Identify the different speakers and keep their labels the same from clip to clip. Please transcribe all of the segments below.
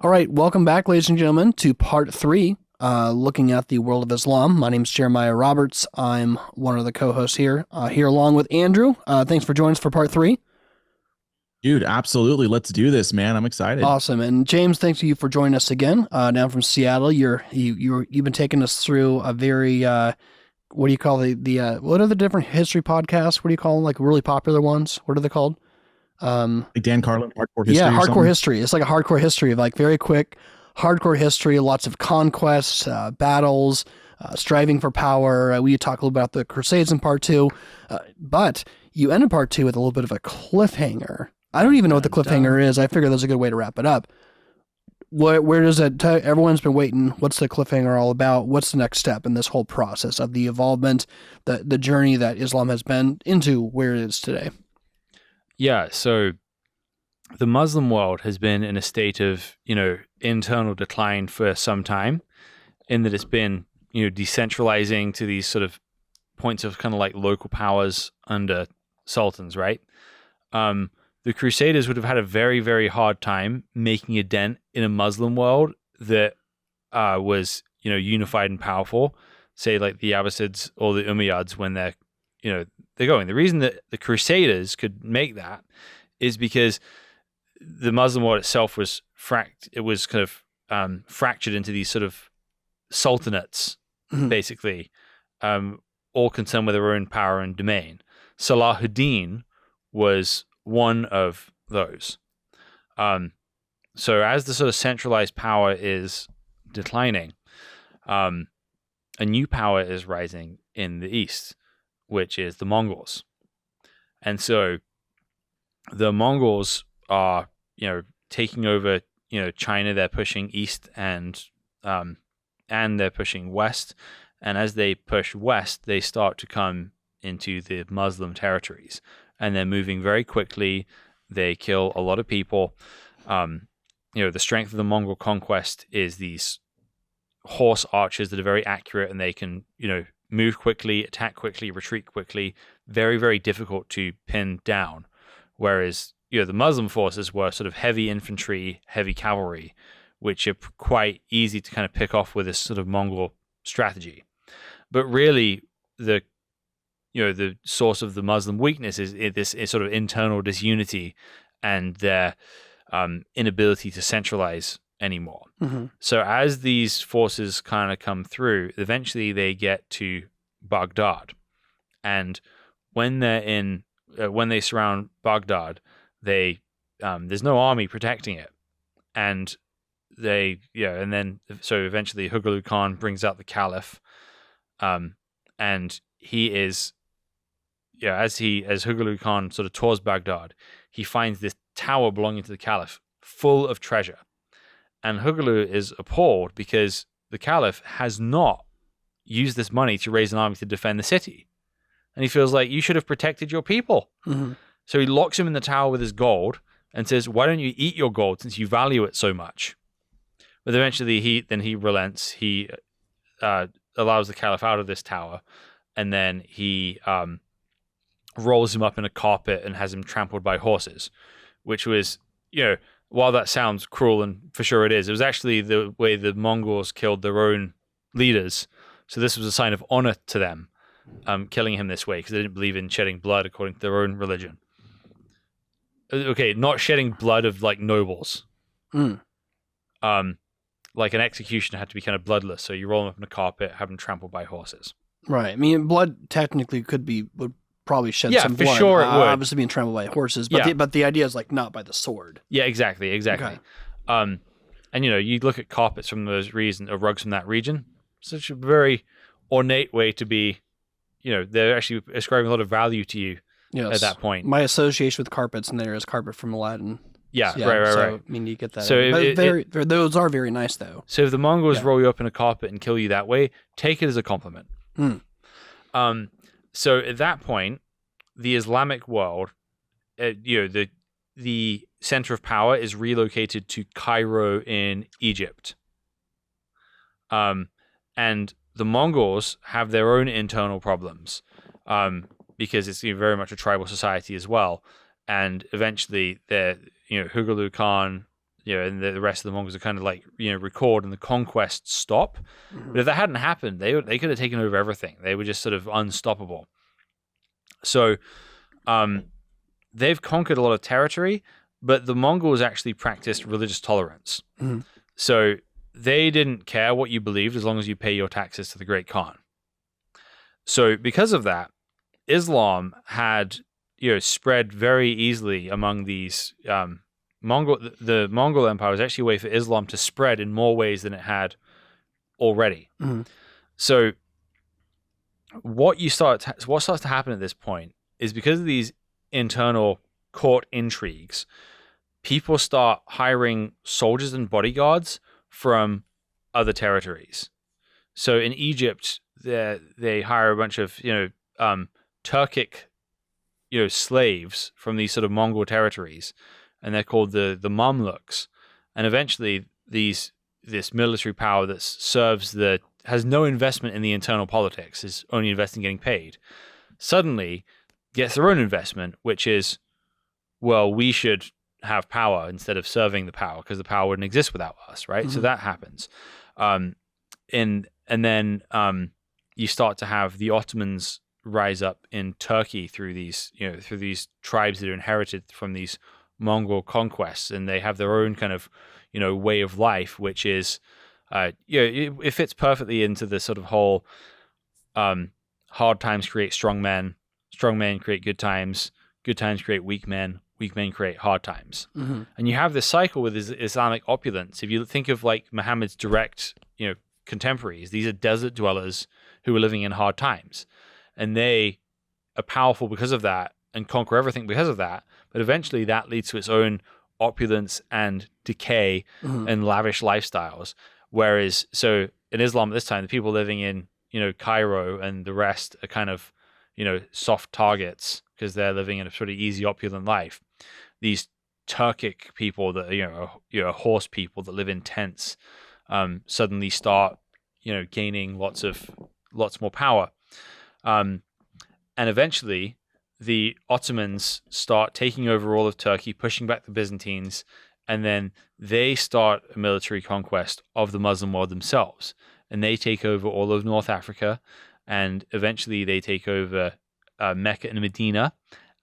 Speaker 1: All right, welcome back, ladies and gentlemen, to part three, looking at the world of Islam. My name is Jeremiah Roberts. I'm one of the co-hosts here, here along with Andrew. Thanks for joining us for part three.
Speaker 2: Dude, absolutely. Let's do this, man. I'm excited.
Speaker 1: Awesome. And James, thanks to you for joining us again. Down from Seattle, you've been taking us through a very what do you call what are the different history podcasts? What do you call them? Like really popular ones? What are they called?
Speaker 2: Like Dan Carlin, hardcore history.
Speaker 1: Yeah, hardcore history. It's like a hardcore history of like very quick hardcore history, lots of conquests, battles, striving for power. We talk a little about the Crusades in part two, but you ended part two with a little bit of a cliffhanger. I don't even know what the cliffhanger is. I figure that's a good way to wrap it up. Where does that? Everyone's been waiting. What's the cliffhanger all about? What's the next step in this whole process of the evolvement, the journey that Islam has been into where it is today?
Speaker 3: Yeah, so the Muslim world has been in a state of, internal decline for some time, in that it's been, decentralizing to these sort of points of kind of like local powers under sultans, right? The Crusaders would have had a very, very hard time making a dent in a Muslim world that was, unified and powerful, say like the Abbasids or the Umayyads when they're going. The reason that the Crusaders could make that is because the Muslim world itself was fractured into these sort of sultanates, basically, all concerned with their own power and domain. Salahuddin was one of those. So as the sort of centralized power is declining, a new power is rising in the east, which is the Mongols. And so the Mongols are, taking over, China. They're pushing east and they're pushing west. And as they push west, they start to come into the Muslim territories. And they're moving very quickly. They kill a lot of people. The strength of the Mongol conquest is these horse archers that are very accurate, and they can, move quickly, attack quickly, retreat quickly. Very, very difficult to pin down. Whereas, the Muslim forces were sort of heavy infantry, heavy cavalry, which are quite easy to kind of pick off with this sort of Mongol strategy. But really, the source of the Muslim weakness is this sort of internal disunity and their inability to centralize anymore. So as these forces kind of come through, eventually they get to Baghdad, and when they surround Baghdad, there's no army protecting it, and so eventually Hughlul Khan brings out the Caliph, and he is, as Hughlul Khan sort of tours Baghdad, he finds this tower belonging to the Caliph full of treasure. And Hughlul is appalled because the Caliph has not used this money to raise an army to defend the city. And he feels like, you should have protected your people. So he locks him in the tower with his gold and says, why don't you eat your gold since you value it so much? But eventually he relents. He allows the Caliph out of this tower, and then he rolls him up in a carpet and has him trampled by horses, which was, while that sounds cruel, and for sure it was actually the way the Mongols killed their own leaders. So this was a sign of honor to them, killing him this way, because they didn't believe in shedding blood according to their own religion. Okay, not shedding blood of like nobles. Like an execution had to be kind of bloodless. So you roll them up in a carpet, have them trampled by horses.
Speaker 1: Right. I mean, blood technically would probably shed some blood. Yeah,
Speaker 3: for sure it would.
Speaker 1: Obviously being trampled by horses, but the idea is like not by the sword.
Speaker 3: Yeah, exactly.
Speaker 1: Okay.
Speaker 3: And you look at carpets from those regions, or rugs from that region, such a very ornate way to be, they're actually ascribing a lot of value to you at that point.
Speaker 1: My association with carpets in there is carpet from Aladdin.
Speaker 3: Yeah, right.
Speaker 1: So, I mean, you get that.
Speaker 3: So
Speaker 1: those are very nice, though.
Speaker 3: So if the Mongols roll you up in a carpet and kill you that way, take it as a compliment. So at that point, the Islamic world, the center of power is relocated to Cairo in Egypt. And the Mongols have their own internal problems, because it's very much a tribal society as well. And eventually, Hughlul Khan and the rest of the Mongols are kind of like, record and the conquests stop. But if that hadn't happened, they could have taken over everything. They were just sort of unstoppable. So they've conquered a lot of territory, but the Mongols actually practiced religious tolerance. So they didn't care what you believed as long as you pay your taxes to the Great Khan. So because of that, Islam had spread very easily among these the Mongol Empire was actually a way for Islam to spread in more ways than it had already. So what starts to happen at this point is, because of these internal court intrigues, people start hiring soldiers and bodyguards from other territories. So in Egypt, they hire a bunch of Turkic slaves from these sort of Mongol territories, and they're called the Mamluks. And eventually this military power that has no investment in the internal politics, is only investing in getting paid, suddenly gets their own investment, which is, well, we should have power instead of serving the power, because the power wouldn't exist without us, right? So that happens. And then you start to have the Ottomans rise up in Turkey through these tribes that are inherited from these Mongol conquests, and they have their own kind of way of life, which is it fits perfectly into the sort of whole hard times create strong men create good times create weak men create hard times. And you have this cycle with Islamic opulence. If you think of like Muhammad's direct contemporaries, these are desert dwellers who were living in hard times, and they are powerful because of that and conquer everything because of that. But eventually that leads to its own opulence and decay and lavish lifestyles. Whereas, so in Islam at this time, the people living in, Cairo and the rest are kind of, soft targets because they're living in a sort of easy, opulent life. These Turkic people that are, horse people that live in tents, suddenly start, gaining lots more power. And eventually the Ottomans start taking over all of Turkey, pushing back the Byzantines, and then they start a military conquest of the Muslim world themselves. And they take over all of North Africa, and eventually they take over Mecca and Medina,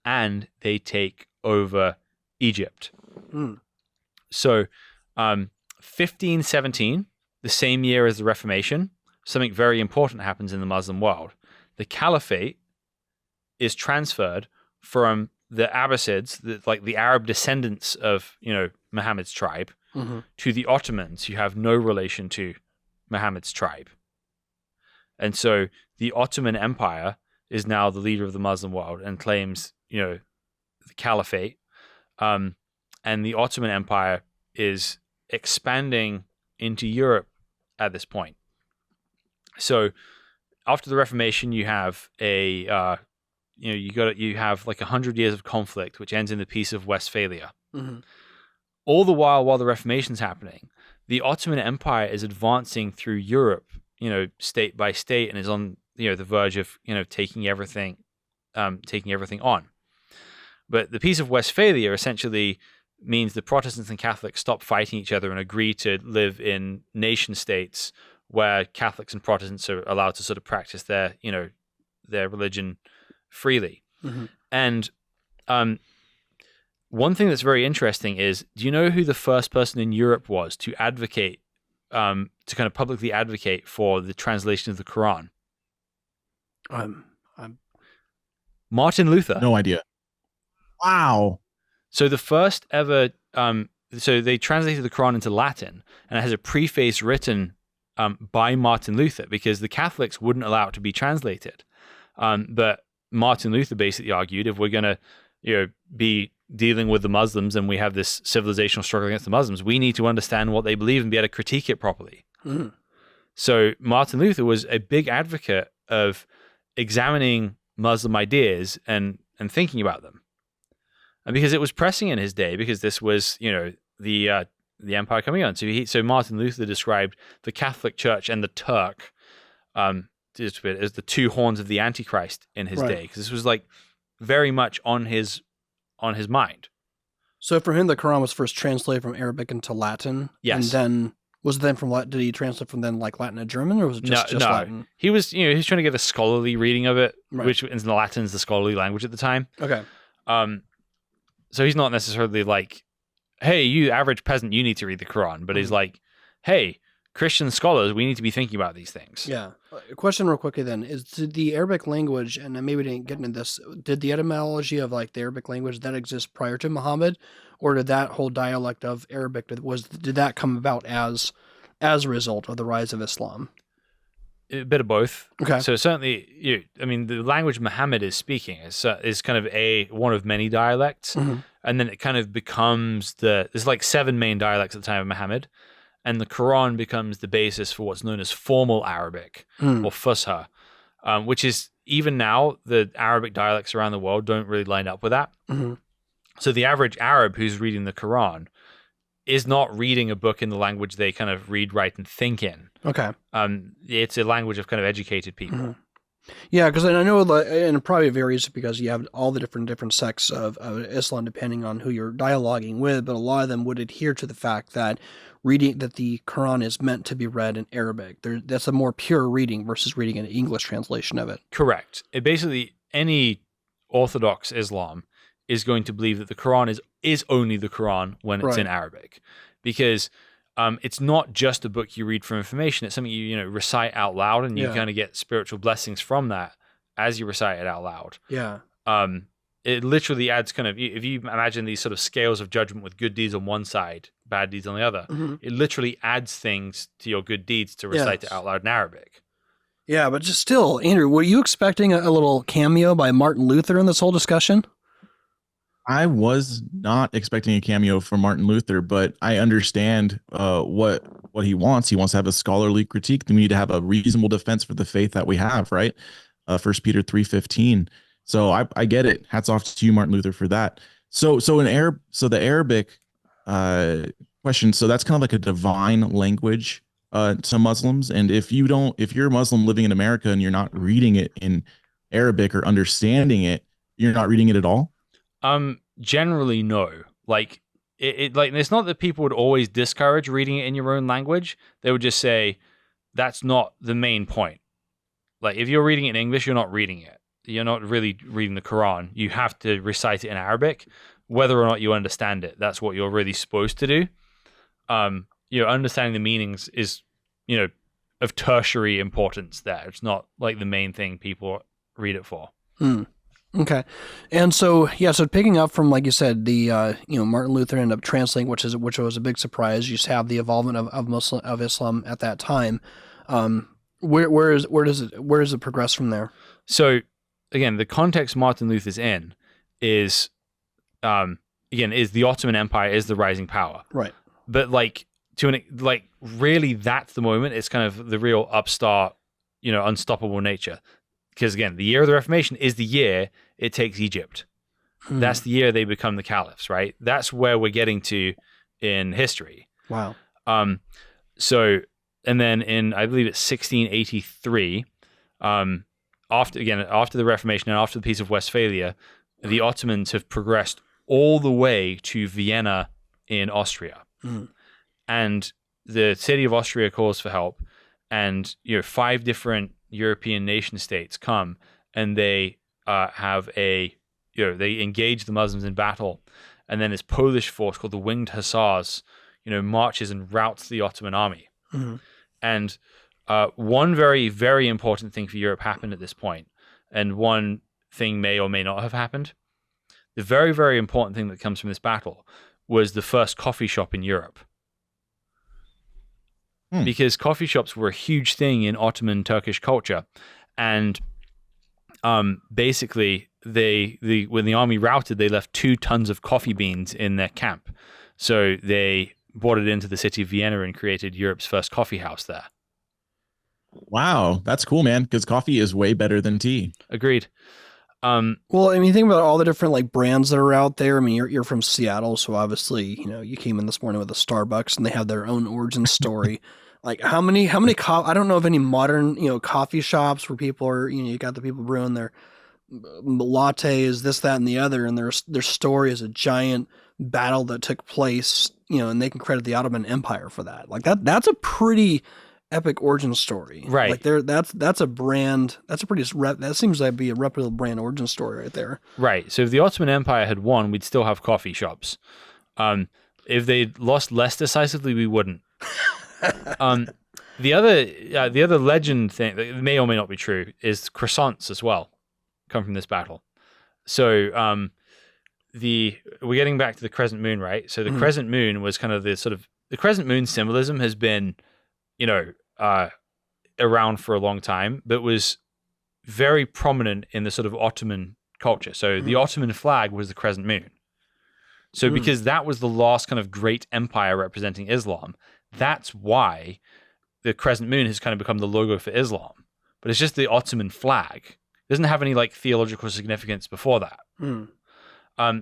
Speaker 3: and they take over Egypt. So 1517, the same year as the Reformation, something very important happens in the Muslim world. The caliphate is transferred from the Abbasids, the Arab descendants of Muhammad's tribe, to the Ottomans, who have no relation to Muhammad's tribe. And so the Ottoman Empire is now the leader of the Muslim world and claims the caliphate. And the Ottoman Empire is expanding into Europe at this point. So after the Reformation, you have you have like 100 years of conflict, which ends in the Peace of Westphalia. All the while the Reformation's happening, the Ottoman Empire is advancing through Europe, state by state, and is on the verge of taking everything on. But the Peace of Westphalia essentially means the Protestants and Catholics stop fighting each other and agree to live in nation states where Catholics and Protestants are allowed to sort of practice their religion freely. And one thing that's very interesting is, do you know who the first person in Europe was to advocate, to kind of publicly advocate for the translation of the Quran? Martin Luther.
Speaker 2: No idea. Wow.
Speaker 3: So the first ever, so they translated the Quran into Latin, and it has a preface written by Martin Luther, because the Catholics wouldn't allow it to be translated. But Martin Luther basically argued, if we're going to be dealing with the Muslims and we have this civilizational struggle against the Muslims, we need to understand what they believe and be able to critique it properly. So Martin Luther was a big advocate of examining Muslim ideas and thinking about them. And because it was pressing in his day, because this was, the empire coming on. So Martin Luther described the Catholic Church and the Turk as the two horns of the Antichrist in his day, because this was like very much on his mind.
Speaker 1: So for him, the Quran was first translated from Arabic into Latin.
Speaker 3: Yes.
Speaker 1: And then was it then from Latin? Did he translate from then like Latin to German, or was it just
Speaker 3: no.
Speaker 1: Latin?
Speaker 3: He was he's trying to get a scholarly reading of it,
Speaker 1: Right.
Speaker 3: which in the Latin is the scholarly language at the time.
Speaker 1: Okay.
Speaker 3: So he's not necessarily like, hey, you average peasant, you need to read the Quran, but he's like, hey, Christian scholars, we need to be thinking about these things.
Speaker 1: Yeah. A question real quickly then is, did the Arabic language, and maybe we didn't get into this, did the etymology of like the Arabic language that exist prior to Muhammad, or did that whole dialect of Arabic did that come about as a result of the rise of Islam?
Speaker 3: A bit of both.
Speaker 1: Okay.
Speaker 3: So certainly, the language Muhammad is speaking is kind of one of many dialects, and then it kind of becomes there's like 7 main dialects at the time of Muhammad, and the Quran becomes the basis for what's known as formal Arabic or Fusha, which is even now the Arabic dialects around the world don't really line up with that. So the average Arab who's reading the Quran is not reading a book in the language they kind of read, write, and think in.
Speaker 1: Okay.
Speaker 3: It's a language of kind of educated people.
Speaker 1: Yeah, because I know, and it probably varies because you have all the different sects of Islam depending on who you're dialoguing with, but a lot of them would adhere to the fact that the Quran is meant to be read in Arabic. That's a more pure reading versus reading an English translation of it.
Speaker 3: Correct. Basically, any Orthodox Islam is going to believe that the Quran is only the Quran when it's in Arabic, because it's not just a book you read for information. It's something you recite out loud, and you kind of get spiritual blessings from that as you recite it out loud.
Speaker 1: Yeah.
Speaker 3: It literally adds kind of, if you imagine these sort of scales of judgment with good deeds on one side, bad deeds on the other, it literally adds things to your good deeds to recite it out loud in Arabic.
Speaker 1: Yeah, but just still, Andrew, were you expecting a little cameo by Martin Luther in this whole discussion?
Speaker 2: I was not expecting a cameo from Martin Luther, but I understand what he wants. He wants to have a scholarly critique. Then we need to have a reasonable defense for the faith that we have, right? 1 Peter 3:15. So I get it. Hats off to you, Martin Luther, for that. So the Arabic question. So that's kind of like a divine language to Muslims. And if you're a Muslim living in America and you're not reading it in Arabic or understanding it, you're not reading it at all.
Speaker 3: Generally, no. Like it's not that people would always discourage reading it in your own language. They would just say that's not the main point. Like if you're reading it in English, you're not reading it. You're not really reading the Quran. You have to recite it in Arabic, whether or not you understand it. That's what you're really supposed to do. Understanding the meanings is, of tertiary importance there. It's not like the main thing people read it for.
Speaker 1: Okay. And so picking up from, like you said, the, Martin Luther ended up translating, which was a big surprise. You just have the involvement of Islam at that time. Where does it progress from there? So
Speaker 3: again, the context Martin Luther's in is the Ottoman Empire is the rising power.
Speaker 1: Right.
Speaker 3: But really that's the moment. It's kind of the real upstart, unstoppable nature. Because again, the year of the Reformation is the year it takes Egypt. That's the year they become the caliphs, right? That's where we're getting to in history.
Speaker 1: Wow.
Speaker 3: And then in, I believe it's 1683, after the Reformation and after the Peace of Westphalia, the Ottomans have progressed all the way to Vienna in Austria. And the city of Austria calls for help, and 5 different European nation states come, and they they engage the Muslims in battle, and then this Polish force called the Winged Hussars, marches and routs the Ottoman army. And one very, very important thing for Europe happened at this point, and one thing may or may not have happened. The very, very important thing that comes from this battle was the first coffee shop in Europe. Because coffee shops were a huge thing in Ottoman Turkish culture. And basically, when the army routed, they left 2 tons of coffee beans in their camp. So they brought it into the city of Vienna and created Europe's first coffee house there.
Speaker 2: Wow, that's cool, man, because coffee is way better than tea.
Speaker 3: Agreed.
Speaker 1: Well, I mean, think about all the different brands that are out there. I mean, you're from Seattle, so obviously, you came in this morning with a Starbucks, and they have their own origin story. How many I don't know of any modern, coffee shops where people are, you got the people brewing their lattes, this, that, and the other, and their story is a giant battle that took place, and they can credit the Ottoman Empire for that. Like that's a pretty epic origin story.
Speaker 3: Right.
Speaker 1: Like that's a brand, that seems like be a reputable brand origin story right there.
Speaker 3: Right. So if the Ottoman Empire had won, we'd still have coffee shops. If they'd lost less decisively, we wouldn't. The other legend thing that may or may not be true is croissants as well come from this battle. So we're getting back to the Crescent Moon, right? So the Crescent Moon was kind of the Crescent Moon symbolism has been, around for a long time, but was very prominent in the sort of Ottoman culture. So the Ottoman flag was the Crescent Moon. So because that was the last kind of great empire representing Islam, that's why the Crescent Moon has kind of become the logo for Islam. But it's just the Ottoman flag. It doesn't have any like theological significance before that.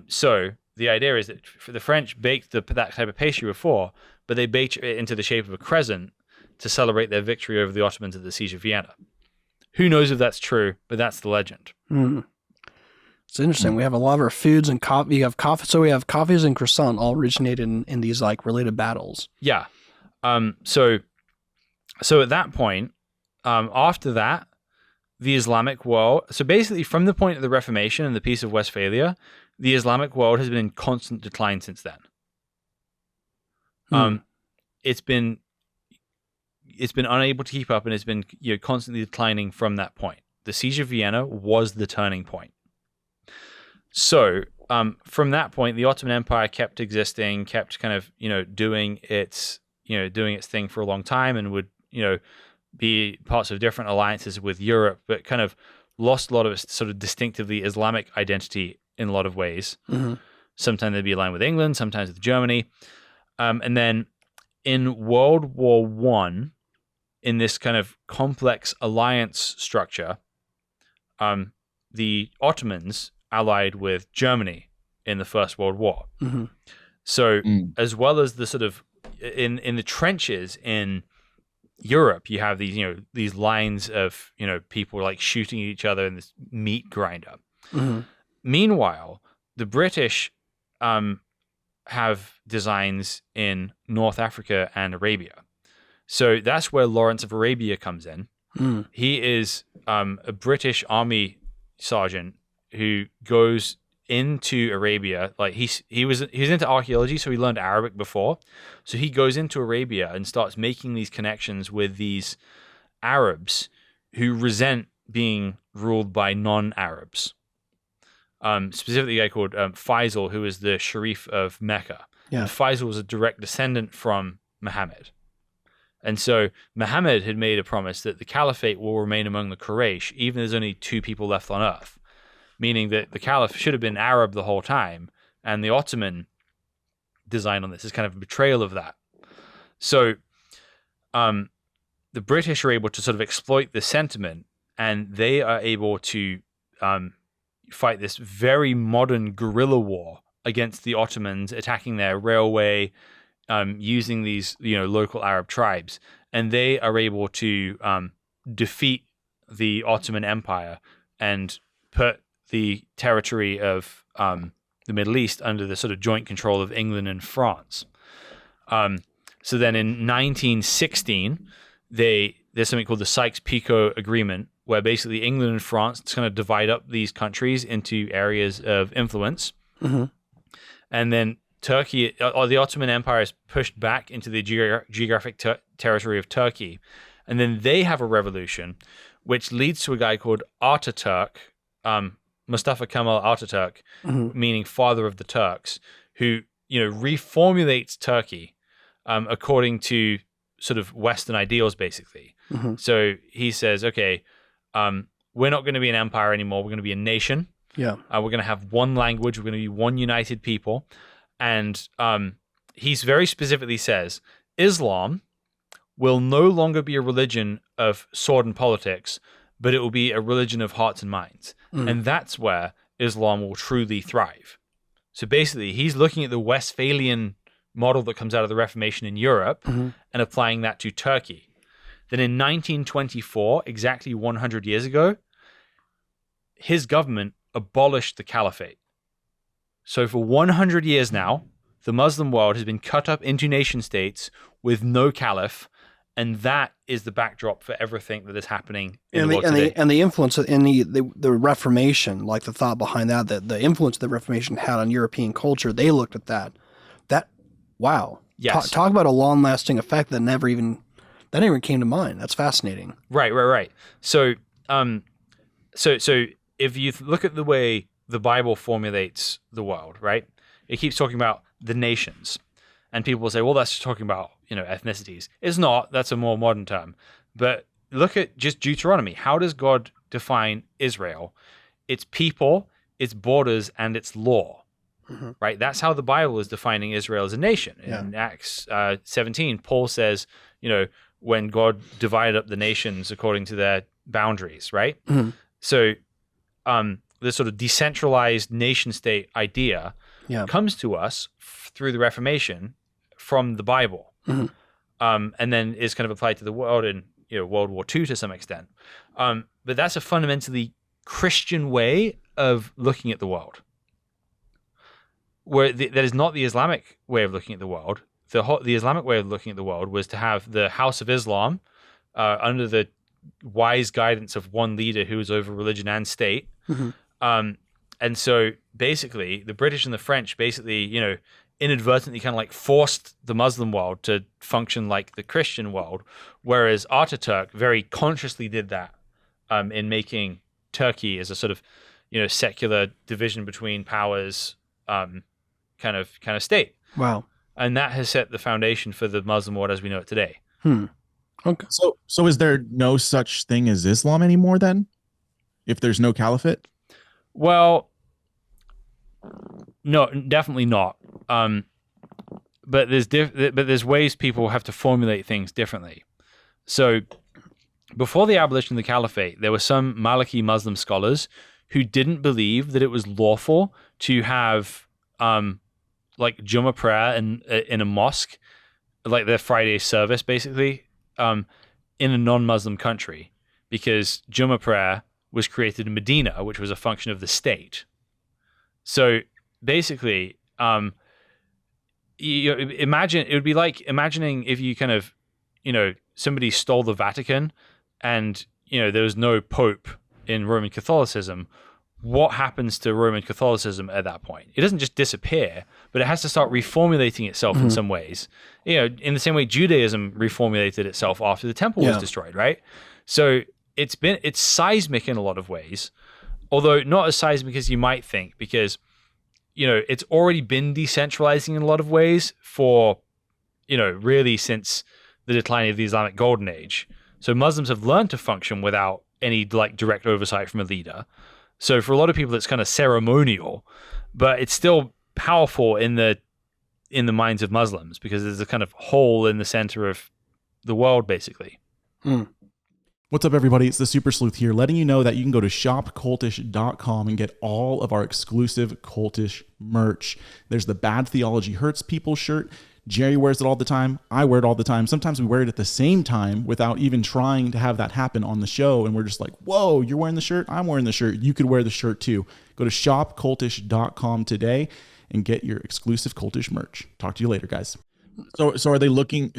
Speaker 3: So the idea is that the French baked that type of pastry before, but they baked it into the shape of a crescent to celebrate their victory over the Ottomans at the Siege of Vienna. Who knows if that's true, but that's the legend.
Speaker 1: It's interesting. We have a lot of our foods and coffee. You have coffee, so we have coffees and croissant all originated in these like related battles.
Speaker 3: Yeah. So at that point, after that, the Islamic world. So basically, from the point of the Reformation and the Peace of Westphalia, the Islamic world has been in constant decline since then. It's been unable to keep up, and it's been constantly declining from that point. The Siege of Vienna was the turning point. So from that point, the Ottoman Empire kept existing, kept kind of doing its thing for a long time, and would be parts of different alliances with Europe, but kind of lost a lot of its sort of distinctively Islamic identity in a lot of ways. Sometimes they'd be aligned with England, sometimes with Germany, and then in World War I, in this kind of complex alliance structure, the Ottomans allied with Germany in the First World War. So as well as the sort of in the trenches in Europe, you have these lines of people like shooting each other in this meat grinder. Meanwhile, the British have designs in North Africa and Arabia. So that's where Lawrence of Arabia comes in. He is a British army sergeant who goes into Arabia. Like he was into archaeology, so he learned Arabic before. So he goes into Arabia and starts making these connections with these Arabs who resent being ruled by non-Arabs. Specifically a guy called Faisal, who is the Sharif of Mecca.
Speaker 1: Yeah.
Speaker 3: And Faisal was a direct descendant from Muhammad. And so Muhammad had made a promise that the caliphate will remain among the Quraysh, even though there's only 2 people left on earth. Meaning that the caliph should have been Arab the whole time. And the Ottoman design on this is kind of a betrayal of that. So the British are able to sort of exploit this sentiment, and they are able to fight this very modern guerrilla war against the Ottomans, attacking their railway, using these local Arab tribes, and they are able to defeat the Ottoman Empire and put the territory of the Middle East under the sort of joint control of England and France. So then in 1916, there's something called the Sykes-Picot Agreement, where basically England and France kind of divide up these countries into areas of influence. And then Turkey, or the Ottoman Empire, is pushed back into the geographic territory of Turkey. And then they have a revolution, which leads to a guy called Ataturk, Mustafa Kemal Ataturk, meaning father of the Turks, who reformulates Turkey according to sort of Western ideals, basically. So he says, okay, we're not going to be an empire anymore. We're going to be a nation.
Speaker 1: Yeah.
Speaker 3: We're going to have one language. We're going to be one united people. And he's very specifically says, Islam will no longer be a religion of sword and politics, but it will be a religion of hearts and minds. And that's where Islam will truly thrive. So basically, he's looking at the Westphalian model that comes out of the Reformation in Europe and applying that to Turkey. Then in 1924, exactly 100 years ago, his government abolished the caliphate. So for 100 years now, the Muslim world has been cut up into nation states with no caliph, and that is the backdrop for everything that is happening in the world today.
Speaker 1: And the influence in the Reformation, like the thought behind that the influence the Reformation had on European culture, they looked at that. Wow.
Speaker 3: Yes.
Speaker 1: Talk about a long-lasting effect that never even came to mind. That's fascinating.
Speaker 3: Right. So if you look at the way the Bible formulates the world, right? It keeps talking about the nations, and people will say, "Well, that's just talking about ethnicities." It's not. That's a more modern term. But look at just Deuteronomy. How does God define Israel? Its people, its borders, and its law. Right? That's how the Bible is defining Israel as a nation. In Acts 17, Paul says, when God divided up the nations according to their boundaries, right? So the sort of decentralized nation state idea comes to us through the Reformation from the Bible, and then is kind of applied to the world in World War II to some extent. But that's a fundamentally Christian way of looking at the world. Where that is not the Islamic way of looking at the world. The Islamic way of looking at the world was to have the House of Islam under the wise guidance of one leader who was over religion and state. And so basically the British and the French inadvertently kind of like forced the Muslim world to function like the Christian world, whereas Ataturk very consciously did that in making Turkey as a sort of secular division between powers kind of state.
Speaker 1: Wow.
Speaker 3: And that has set the foundation for the Muslim world as we know it today.
Speaker 1: Okay.
Speaker 2: So is there no such thing as Islam anymore then? If there's no caliphate?
Speaker 3: Well, no, definitely not. But there's ways people have to formulate things differently. So before the abolition of the caliphate, there were some Maliki Muslim scholars who didn't believe that it was lawful to have like Jummah prayer in a mosque, like their Friday service, basically, in a non-Muslim country, because Jummah prayer was created in Medina, which was a function of the state. So basically, imagine it would be like imagining if you kind of, somebody stole the Vatican, and there was no Pope in Roman Catholicism. What happens to Roman Catholicism at that point? It doesn't just disappear, but it has to start reformulating itself in some ways. In the same way Judaism reformulated itself after the temple was destroyed, right? So it's seismic in a lot of ways, although not as seismic as you might think, because it's already been decentralizing in a lot of ways for really since the decline of the Islamic Golden Age. So Muslims have learned to function without any like direct oversight from a leader. So for a lot of people, it's kind of ceremonial, but it's still powerful in the minds of Muslims because there's a kind of hole in the center of the world, basically.
Speaker 2: What's up, everybody? It's the Super Sleuth here, letting you know that you can go to shopcultish.com and get all of our exclusive Cultish merch. There's the Bad Theology Hurts People shirt. Jerry wears it all the time. I wear it all the time. Sometimes we wear it at the same time without even trying to have that happen on the show. And we're just like, whoa, you're wearing the shirt? I'm wearing the shirt. You could wear the shirt too. Go to shopcultish.com today and get your exclusive Cultish merch. Talk to you later, guys. So are they looking...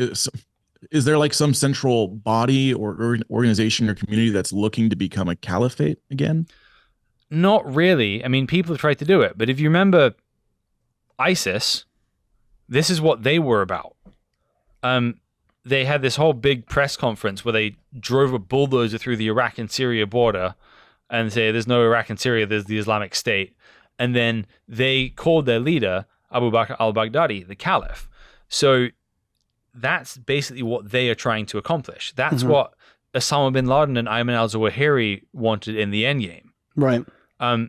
Speaker 2: Is there like some central body or organization or community that's looking to become a caliphate again?
Speaker 3: Not really. I mean, people have tried to do it. But if you remember ISIS... this is what they were about. They had this whole big press conference where they drove a bulldozer through the Iraq and Syria border and say, there's no Iraq and Syria, there's the Islamic State. And then they called their leader, Abu Bakr al-Baghdadi, the caliph. So that's basically what they are trying to accomplish. That's what Osama bin Laden and Ayman al-Zawahiri wanted in the endgame.
Speaker 1: Right.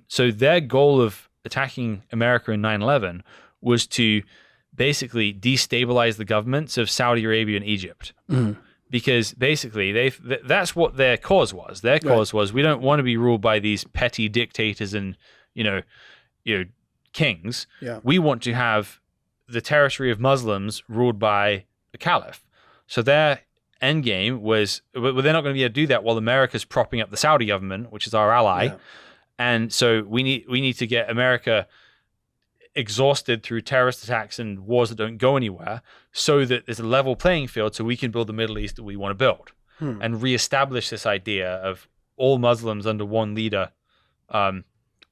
Speaker 3: So their goal of attacking America in 9/11 was to basically destabilize the governments of Saudi Arabia and Egypt, because basically that's what their cause was. Their cause was, we don't want to be ruled by these petty dictators and kings.
Speaker 1: Yeah.
Speaker 3: We want to have the territory of Muslims ruled by the caliph. So their end game was, well, they're not going to be able to do that while America's propping up the Saudi government, which is our ally. Yeah. And so we need to get America exhausted through terrorist attacks and wars that don't go anywhere, so that there's a level playing field so we can build the Middle East that we want to build and reestablish this idea of all Muslims under one leader,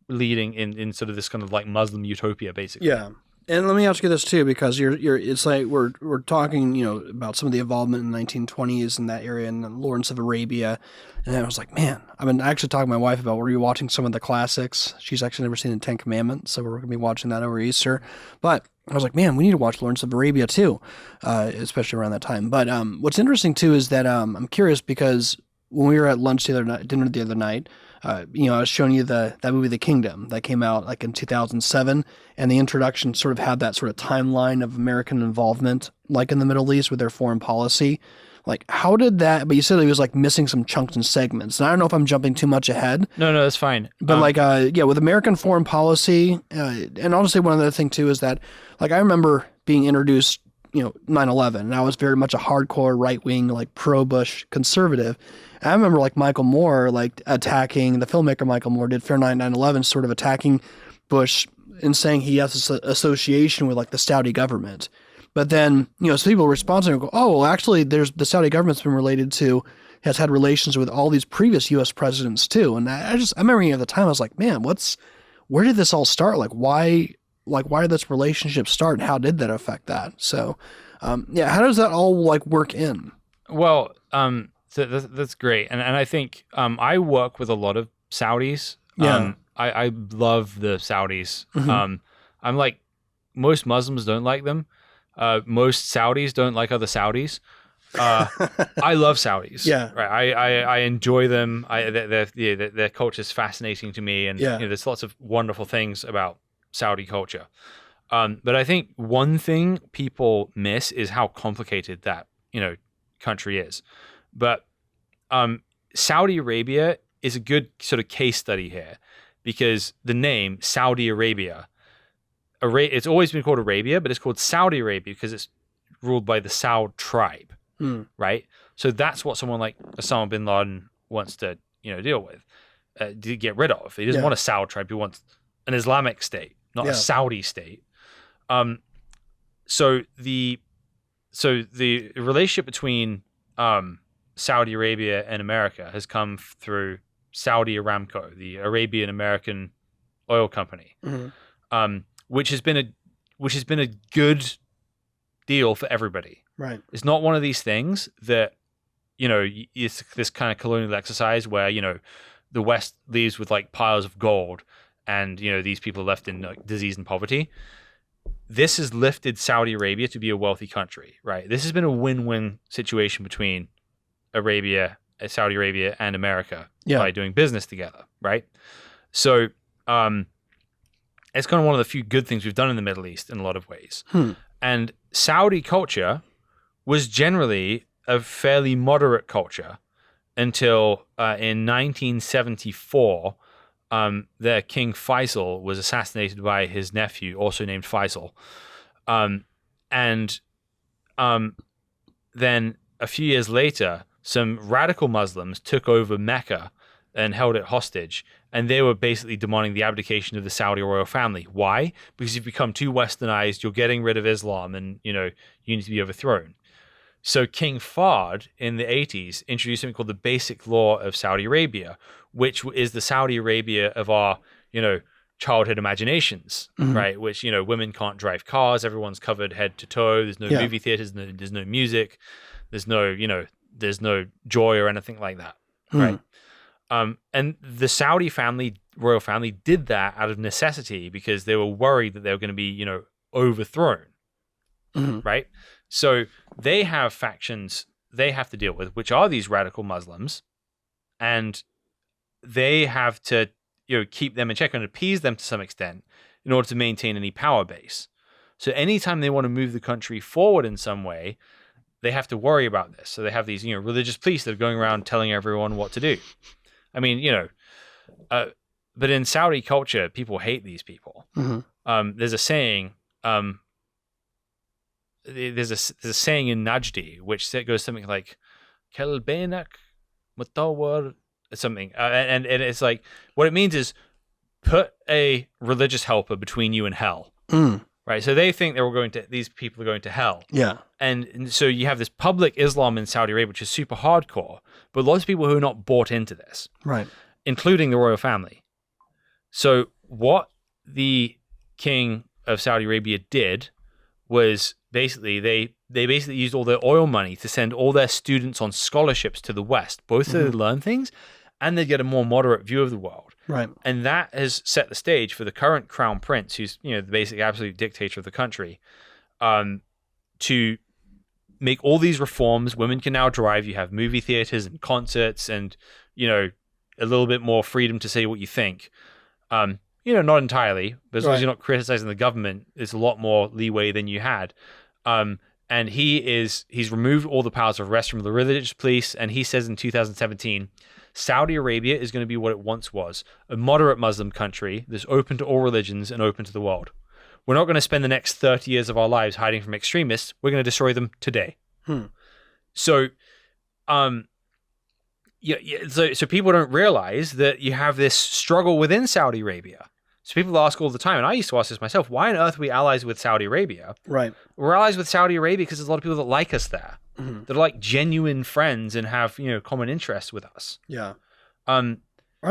Speaker 3: leading in sort of this kind of like Muslim utopia, basically.
Speaker 1: Yeah. And let me ask you this too, because it's like we're talking, about some of the involvement in the 1920s in that area and Lawrence of Arabia. And I was like, man, I've been actually talking to my wife about, were you watching some of the classics? She's actually never seen the Ten Commandments, so we're going to be watching that over Easter. But I was like, man, we need to watch Lawrence of Arabia too, especially around that time. But what's interesting too is that I'm curious because when we were at lunch dinner the other night, I was showing you that movie, The Kingdom, that came out like in 2007, and the introduction sort of had that sort of timeline of American involvement, like in the Middle East with their foreign policy. Like, how did that? But you said it was like missing some chunks and segments. And I don't know if I'm jumping too much ahead.
Speaker 3: No, that's fine.
Speaker 1: But with American foreign policy, and I'll just say one other thing too is that, like, I remember being introduced, 9/11, and I was very much a hardcore right wing, like pro-Bush conservative. And I remember like Michael Moore, like attacking the filmmaker Michael Moore did Fahrenheit 9/11, sort of attacking Bush and saying he has this association with like the Saudi government. But then, so people respond and go, oh, well, actually, the Saudi government's has had relations with all these previous U.S. presidents too. And I remember at the time, I was like, man, where did this all start? Why did this relationship start, and how did that affect that? So, how does that all like work in?
Speaker 3: Well, so that's great. And I think I work with a lot of Saudis.
Speaker 1: Yeah.
Speaker 3: I love the Saudis.
Speaker 1: Mm-hmm.
Speaker 3: I'm like, most Muslims don't like them. Most Saudis don't like other Saudis. I love Saudis.
Speaker 1: Yeah.
Speaker 3: Right. I enjoy them. Their culture is fascinating to me, and there's lots of wonderful things about Saudi culture. But I think one thing people miss is how complicated that country is. But Saudi Arabia is a good sort of case study here, because the name Saudi Arabia, it's always been called Arabia, but it's called Saudi Arabia because it's ruled by the Saud tribe, right? So that's what someone like Osama bin Laden wants to deal with, to get rid of. He doesn't want a Saud tribe. He wants an Islamic state, not a Saudi state. So the relationship between Saudi Arabia and America has come through Saudi Aramco, the Arabian American oil company, which has been a good deal for everybody.
Speaker 1: Right.
Speaker 3: It's not one of these things that it's this kind of colonial exercise where the West leaves with like piles of gold, and these people are left in like disease and poverty. This has lifted Saudi Arabia to be a wealthy country, right? This has been a win-win situation between Saudi Arabia and America by doing business together, right? So it's kind of one of the few good things we've done in the Middle East in a lot of ways. And Saudi culture was generally a fairly moderate culture until in 1974, their King Faisal was assassinated by his nephew, also named Faisal. And then a few years later, some radical Muslims took over Mecca and held it hostage. And they were basically demanding the abdication of the Saudi royal family. Why? Because you've become too westernized, you're getting rid of Islam, and you need to be overthrown. So King Fahd in the 80s introduced something called the Basic Law of Saudi Arabia, which is the Saudi Arabia of our, childhood imaginations, right? Which, women can't drive cars, everyone's covered head to toe, there's no movie theaters, there's no music, there's no joy or anything like that, right? And the Saudi royal family did that out of necessity because they were worried that they were going to be, overthrown, right? So they have factions they have to deal with, which are these radical Muslims, and they have to keep them in check and appease them to some extent in order to maintain any power base. So anytime they want to move the country forward in some way, they have to worry about this. So they have these religious police that are going around telling everyone what to do. I mean, but in Saudi culture, people hate these people. There's a saying. There's a saying in Najdi which goes something like "Kel bainak mutawar," something, and it's like what it means is put a religious helper between you and hell. right? So they think these people are going to hell.
Speaker 1: Yeah.
Speaker 3: And so you have this public Islam in Saudi Arabia, which is super hardcore, but lots of people who are not bought into this,
Speaker 1: Right.
Speaker 3: including the royal family. So what the king of Saudi Arabia did was basically they basically used all their oil money to send all their students on scholarships to the West, both so they learn things and they get a more moderate view of the world.
Speaker 1: Right.
Speaker 3: And that has set the stage for the current crown prince, who's the basic absolute dictator of the country, to make all these reforms. Women can now drive. You have movie theaters and concerts, and a little bit more freedom to say what you think. Not entirely, but as long as you're not criticizing the government, there's a lot more leeway than you had. And he's removed all the powers of arrest from the religious police, and he says in 2017, Saudi Arabia is going to be what it once was, a moderate Muslim country that's open to all religions and open to the world. We're not going to spend the next 30 years of our lives hiding from extremists. We're going to destroy them today. So, so people don't realize that you have this struggle within Saudi Arabia. So people ask all the time, and I used to ask this myself, why on earth are we allies with Saudi Arabia?
Speaker 1: Right.
Speaker 3: We're allies with Saudi Arabia because there's a lot of people that like us there. That are like genuine friends and have, common interests with us.
Speaker 1: Yeah. Aren't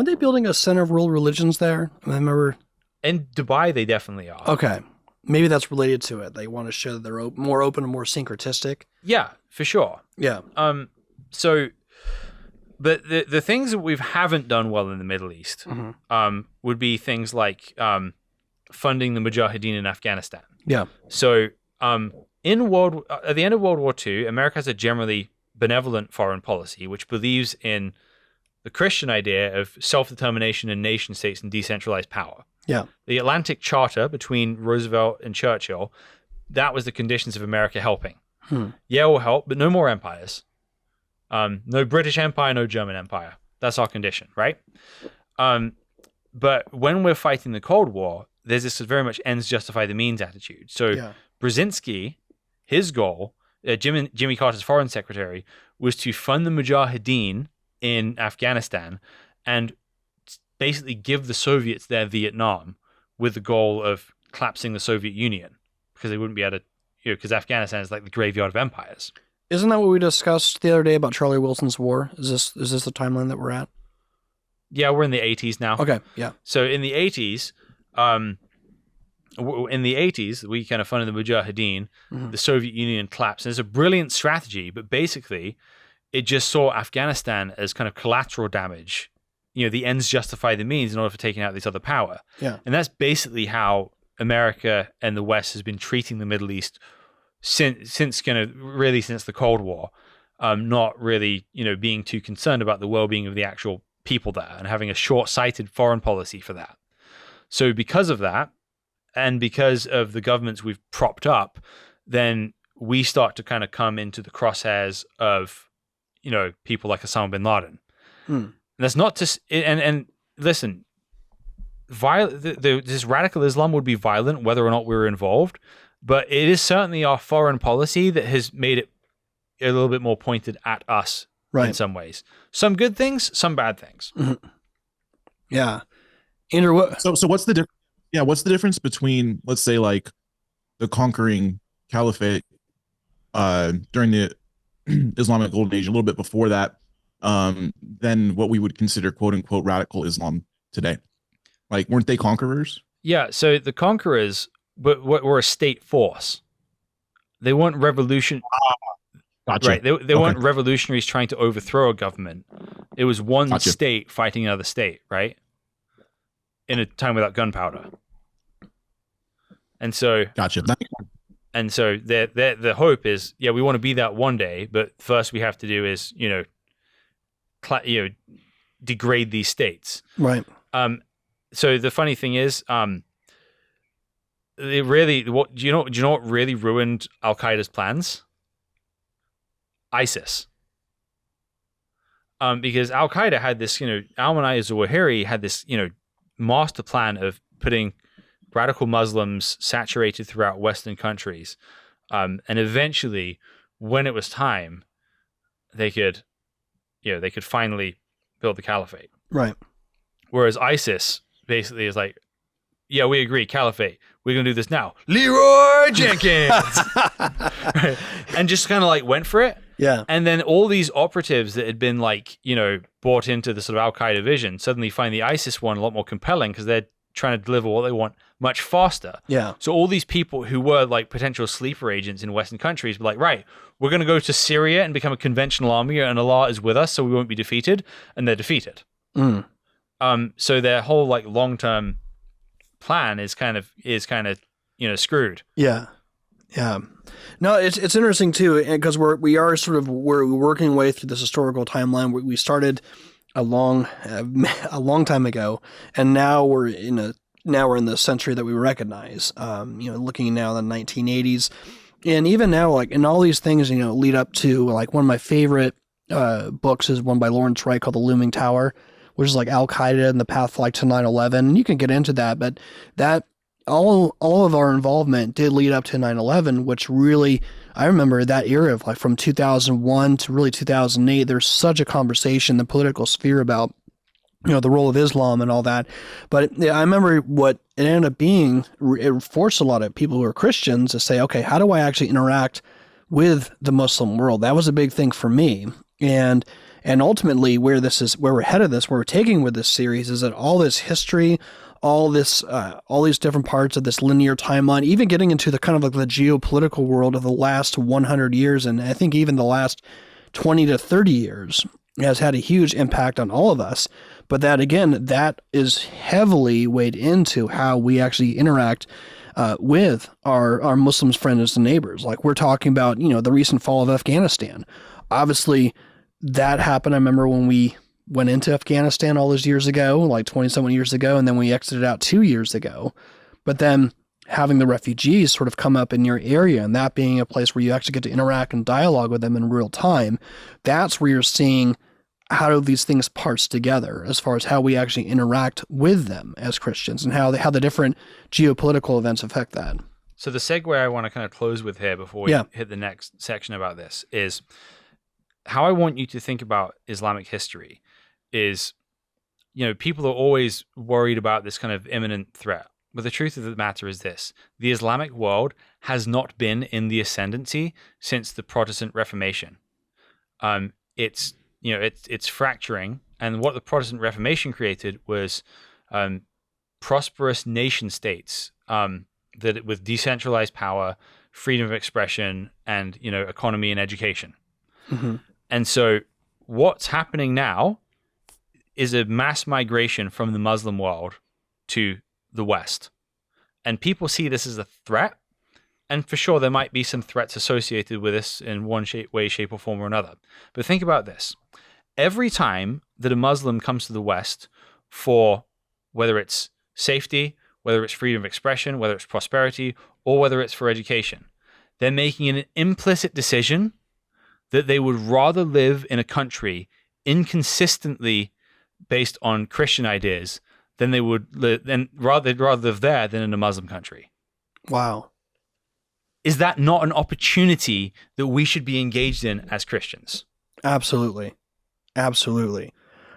Speaker 1: they building a center of world religions there? I remember. In
Speaker 3: Dubai, they definitely are.
Speaker 1: Okay. Maybe that's related to it. They want to show that they're more open and more syncretistic.
Speaker 3: Yeah, for sure.
Speaker 1: Yeah.
Speaker 3: But the things that we haven't done well in the Middle East would be things like funding the Mujahideen in Afghanistan.
Speaker 1: Yeah.
Speaker 3: So at the end of World War II, America has a generally benevolent foreign policy, which believes in the Christian idea of self-determination in nation states and decentralized power.
Speaker 1: Yeah.
Speaker 3: The Atlantic Charter between Roosevelt and Churchill, that was the conditions of America helping. Yeah, we'll help, but no more empires. No British Empire, no German Empire. That's our condition, right? But when we're fighting the Cold War, there's this very much ends justify the means attitude. So Brzezinski, his goal, Jimmy Carter's foreign secretary, was to fund the Mujahideen in Afghanistan and basically give the Soviets their Vietnam with the goal of collapsing the Soviet Union because they wouldn't be able to, because Afghanistan is like the graveyard of empires.
Speaker 1: Isn't that what we discussed the other day about Charlie Wilson's war? Is this the timeline that we're at?
Speaker 3: Yeah, we're in the 80s now.
Speaker 1: Okay, yeah.
Speaker 3: So in the 80s, we kind of funded the Mujahideen. The Soviet Union collapsed. And it's a brilliant strategy, but basically it just saw Afghanistan as kind of collateral damage. The ends justify the means in order for taking out this other power.
Speaker 1: Yeah.
Speaker 3: And that's basically how America and the West has been treating the Middle East since the Cold War, not really, being too concerned about the well-being of the actual people there and having a short-sighted foreign policy for that. So because of that, and because of the governments we've propped up, then we start to kind of come into the crosshairs of, people like Osama bin Laden. And that's not to, and listen, this radical Islam would be violent whether or not we were involved. But it is certainly our foreign policy that has made it a little bit more pointed at us in some ways. Some good things, some bad things.
Speaker 1: Yeah. Andrew, what?
Speaker 2: So what's the difference? Yeah, what's the difference between, let's say, like the conquering caliphate during the Islamic Golden Age, a little bit before that, than what we would consider "quote unquote" radical Islam today? Like, weren't they conquerors?
Speaker 3: Yeah. So the conquerors were a state force. They weren't revolution.
Speaker 2: Gotcha.
Speaker 3: Right. They weren't revolutionaries trying to overthrow a government. It was one state fighting another state, right? In a time without gunpowder. And so,
Speaker 2: gotcha.
Speaker 3: And so the hope is, we want to be that one day, but first we have to do is, degrade these states.
Speaker 1: Right.
Speaker 3: So the funny thing is, it really, do you know what really ruined Al Qaeda's plans? ISIS. Because Al Qaeda had this, Ayman al-Zawahiri had this, master plan of putting radical Muslims saturated throughout Western countries, and eventually, when it was time, they could finally build the caliphate.
Speaker 1: Right.
Speaker 3: Whereas ISIS basically is like, yeah, we agree, caliphate. we're going to do this now. Leroy Jenkins. Right? And just kind of like went for it.
Speaker 1: Yeah.
Speaker 3: And then all these operatives that had been like, bought into the sort of Al Qaeda vision suddenly find the ISIS one a lot more compelling because they're trying to deliver what they want much faster.
Speaker 1: Yeah.
Speaker 3: So all these people who were like potential sleeper agents in Western countries were like, right, we're going to go to Syria and become a conventional army, and Allah is with us, so we won't be defeated. And they're defeated.
Speaker 1: Mm.
Speaker 3: So their whole like long-term plan is kind of screwed.
Speaker 1: Yeah. Yeah. No, it's interesting too, because we're working our way through this historical timeline. We started a long time ago, and now we're in the century that we recognize. Looking now in the 1980s, and even now, like, and all these things, lead up to, like, one of my favorite books is one by Lawrence Wright called The Looming Tower, which is like Al Qaeda and the path like to 9/11. And you can get into that, but that all of our involvement did lead up to 9/11, which really, I remember that era of like from 2001 to really 2008. There's such a conversation in the political sphere about the role of Islam and all that. But yeah, I remember what it ended up being. It forced a lot of people who are Christians to say, okay, how do I actually interact with the Muslim world? That was a big thing for me. And ultimately, where we're headed where we're taking with this series is that all this history, all these different parts of this linear timeline, even getting into the kind of like the geopolitical world of the last 100 years, and I think even the last 20 to 30 years, has had a huge impact on all of us. But that, again, that is heavily weighed into how we actually interact with our Muslims, friends, and neighbors. Like, we're talking about, the recent fall of Afghanistan. Obviously, that happened. I remember when we went into Afghanistan all those years ago, like 20-something years ago, and then we exited out 2 years ago. But then having the refugees sort of come up in your area, and that being a place where you actually get to interact and dialogue with them in real time, that's where you're seeing how do these things parse together as far as how we actually interact with them as Christians, and how the different geopolitical events affect that.
Speaker 3: So the segue I want to kind of close with here before we hit the next section about this is how I want you to think about Islamic history is, people are always worried about this kind of imminent threat. But the truth of the matter is this: the Islamic world has not been in the ascendancy since the Protestant Reformation. It's fracturing, and what the Protestant Reformation created was prosperous nation states that with decentralized power, freedom of expression, and economy and education.
Speaker 1: Mm-hmm.
Speaker 3: And so what's happening now is a mass migration from the Muslim world to the West. And people see this as a threat. And for sure, there might be some threats associated with this in one way, shape, or form or another. But think about this. Every time that a Muslim comes to the West for whether it's safety, whether it's freedom of expression, whether it's prosperity, or whether it's for education, they're making an implicit decision that they would rather live in a country inconsistently based on Christian ideas than they'd rather live there than in a Muslim country.
Speaker 1: Wow.
Speaker 3: Is that not an opportunity that we should be engaged in as Christians?
Speaker 1: Absolutely. Absolutely.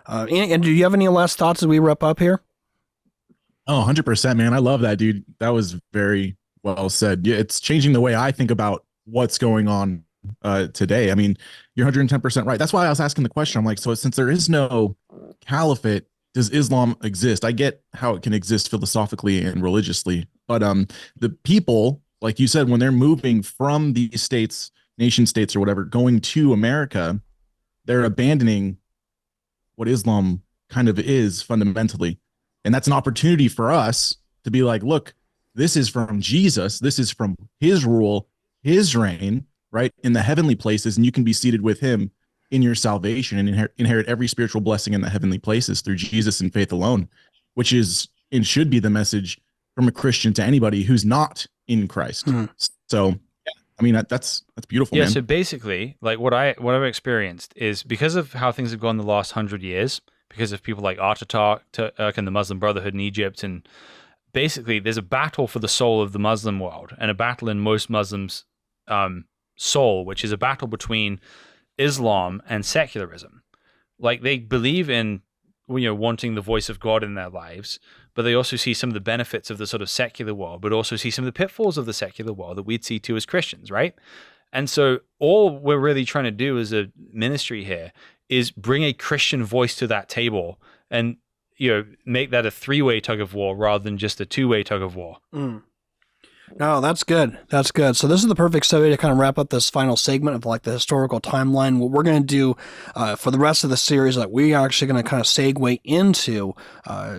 Speaker 1: And do you have any last thoughts as we wrap up here?
Speaker 2: Oh, 100%, man. I love that, dude. That was very well said. Yeah, it's changing the way I think about what's going on today. I mean, you're 110% right. That's why I was asking the question. I'm like, so since there is no caliphate, does Islam exist? I get how it can exist philosophically and religiously, but the people, like you said, when they're moving from these states, nation states or whatever, going to America, they're abandoning what Islam kind of is fundamentally. And that's an opportunity for us to be like, look, this is from Jesus. This is from his rule, his reign, right, in the heavenly places. And you can be seated with him in your salvation and inherit every spiritual blessing in the heavenly places through Jesus and faith alone, which is and should be the message from a Christian to anybody who's not in Christ. Mm-hmm. So, yeah, I mean, that's beautiful.
Speaker 3: Yeah.
Speaker 2: Man.
Speaker 3: So basically, like what I've experienced is because of how things have gone the last 100 years, because of people like Ataturk and the Muslim Brotherhood in Egypt, and basically there's a battle for the soul of the Muslim world and a battle in most Muslims' soul, which is a battle between Islam and secularism. Like they believe in, wanting the voice of God in their lives, but they also see some of the benefits of the sort of secular world, but also see some of the pitfalls of the secular world that we'd see too as Christians, right? And so all we're really trying to do as a ministry here is bring a Christian voice to that table and, make that a three-way tug of war rather than just a two-way tug of war.
Speaker 1: No, that's good. That's good. So this is the perfect segue to kind of wrap up this final segment of like the historical timeline. What we're going to do for the rest of the series, like we are actually going to kind of segue into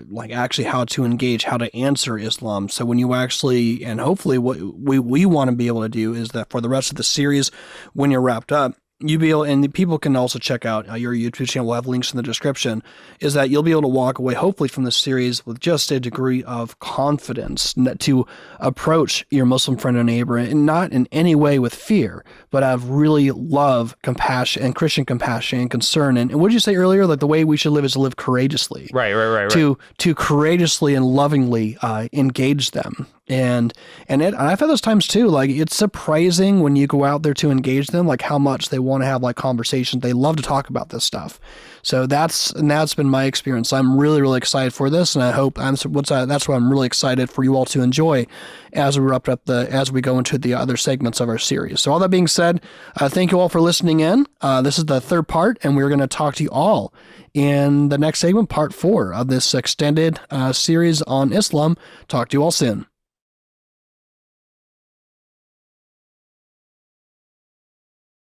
Speaker 1: like actually how to engage, how to answer Islam. So when you actually, and hopefully what we want to be able to do is that for the rest of the series, when you're wrapped up, you be able, and people can also check out your YouTube channel. We'll have links in the description. Is that you'll be able to walk away, hopefully, from this series with just a degree of confidence to approach your Muslim friend or neighbor, and not in any way with fear, but have really love, compassion, and Christian compassion and concern. And what did you say earlier? Like the way we should live is to live courageously.
Speaker 3: Right.
Speaker 1: To courageously and lovingly engage them. And I've had those times too. Like it's surprising when you go out there to engage them, like how much they want to have like conversations. They love to talk about this stuff. So that's been my experience. I'm really, really excited for this, and I hope that's what I'm really excited for you all to enjoy as we wrap up as we go into the other segments of our series. So all that being said, thank you all for listening in. This is the third part, and we're going to talk to you all in the next segment, part 4 of this extended series on Islam. Talk to you all soon.